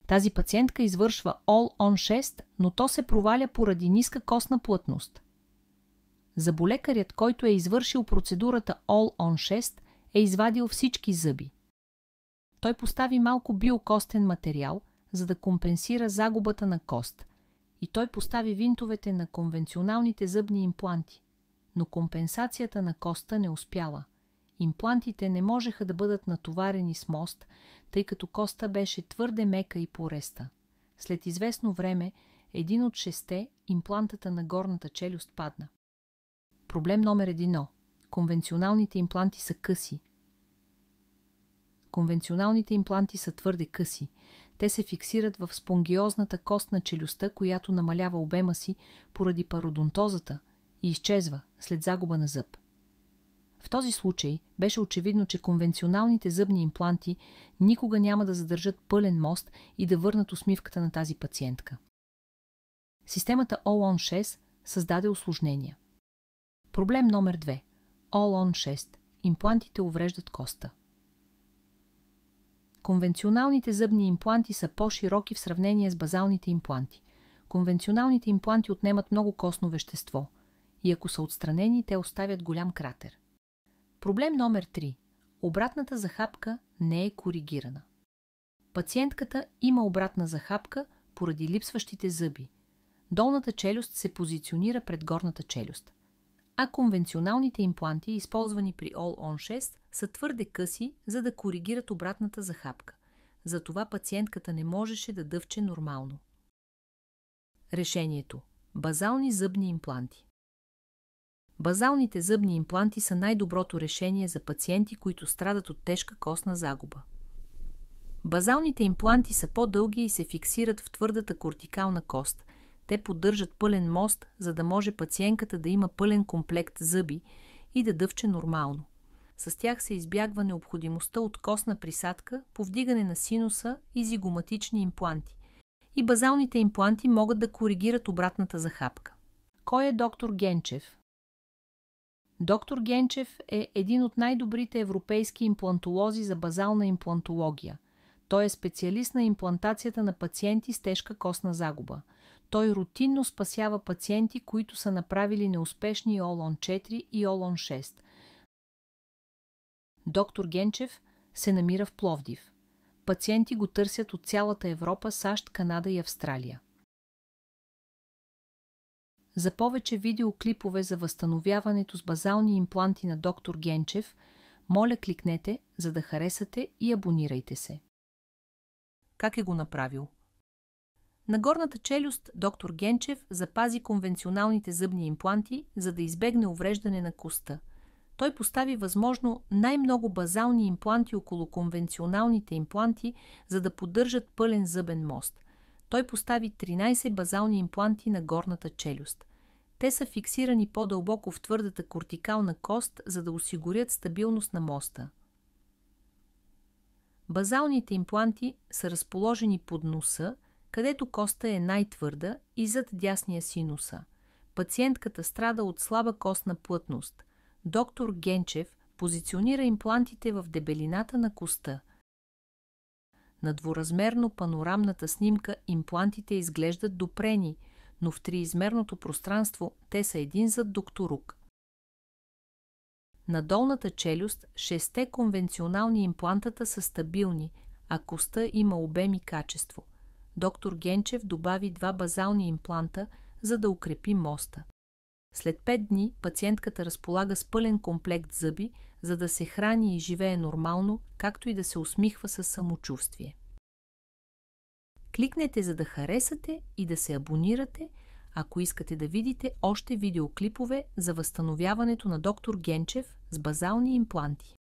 Тази пациентка извършва All-on-6, но то се проваля поради ниска костна плътност. Зъболекарят, който е извършил процедурата All-on-6, е извадил всички зъби. Той постави малко биокостен материал, за да компенсира загубата на кост, и той постави винтовете на конвенционалните зъбни импланти, но компенсацията на коста не успяла. Имплантите не можеха да бъдат натоварени с мост, тъй като коста беше твърде мека и пореста. След известно време, един от 6 имплантата на горната челюст падна. Проблем номер 1. Конвенционалните импланти са къси. Конвенционалните импланти са твърде къси. Те се фиксират в спонгиозната кост на челюстта, която намалява обема си поради пародонтозата и изчезва след загуба на зъб. В този случай беше очевидно, че конвенционалните зъбни импланти никога няма да задържат пълен мост и да върнат усмивката на тази пациентка. Системата All-on-6 създаде усложнения. Проблем номер 2. All-on-6. Имплантите увреждат коста. Конвенционалните зъбни импланти са по-широки в сравнение с базалните импланти. Конвенционалните импланти отнемат много костно вещество и ако са отстранени, те оставят голям кратер. Проблем номер 3. Обратната захапка не е коригирана. Пациентката има обратна захапка поради липсващите зъби. Долната челюст се позиционира пред горната челюст. А конвенционалните импланти, използвани при All-on-6, са твърде къси, за да коригират обратната захапка. Затова пациентката не можеше да дъвче нормално. Решението. Базални зъбни импланти. Базалните зъбни импланти са най-доброто решение за пациенти, които страдат от тежка костна загуба. Базалните импланти са по-дълги и се фиксират в твърдата кортикална кост. Те поддържат пълен мост, за да може пациентката да има пълен комплект зъби и да дъвче нормално. С тях се избягва необходимостта от костна присадка, повдигане на синуса и зигоматични импланти. И базалните импланти могат да коригират обратната захапка. Кой е доктор Генчев? Доктор Генчев е един от най-добрите европейски имплантолози за базална имплантология. Той е специалист на имплантацията на пациенти с тежка костна загуба. Той рутинно спасява пациенти, които са направили неуспешни All-on-4 и All-on-6. Доктор Генчев се намира в Пловдив. Пациенти го търсят от цялата Европа, САЩ, Канада и Австралия. За повече видеоклипове за възстановяването с базални импланти на доктор Генчев, моля кликнете, за да харесате и абонирайте се. Как е го направил? На горната челюст доктор Генчев запази конвенционалните зъбни импланти, за да избегне увреждане на коста. Той постави възможно най-много базални импланти около конвенционалните импланти, за да поддържат пълен зъбен мост. Той постави 13 базални импланти на горната челюст. Те са фиксирани по-дълбоко в твърдата кортикална кост, за да осигурят стабилност на моста. Базалните импланти са разположени под носа, където коста е най-твърда и зад дясния синуса. Пациентката страда от слаба костна плътност. Доктор Генчев позиционира имплантите в дебелината на коста. На дворазмерно панорамната снимка имплантите изглеждат допрени, но в триизмерното пространство те са един зад докторук. На долната челюст 6 конвенционални имплантата са стабилни, а коста има обем и качество. Доктор Генчев добави 2 базални импланта, за да укрепи моста. След 5 дни пациентката разполага с пълен комплект зъби, за да се храни и живее нормално, както и да се усмихва със самочувствие. Кликнете, за да харесате и да се абонирате, ако искате да видите още видеоклипове за възстановяването на доктор Генчев с базални импланти.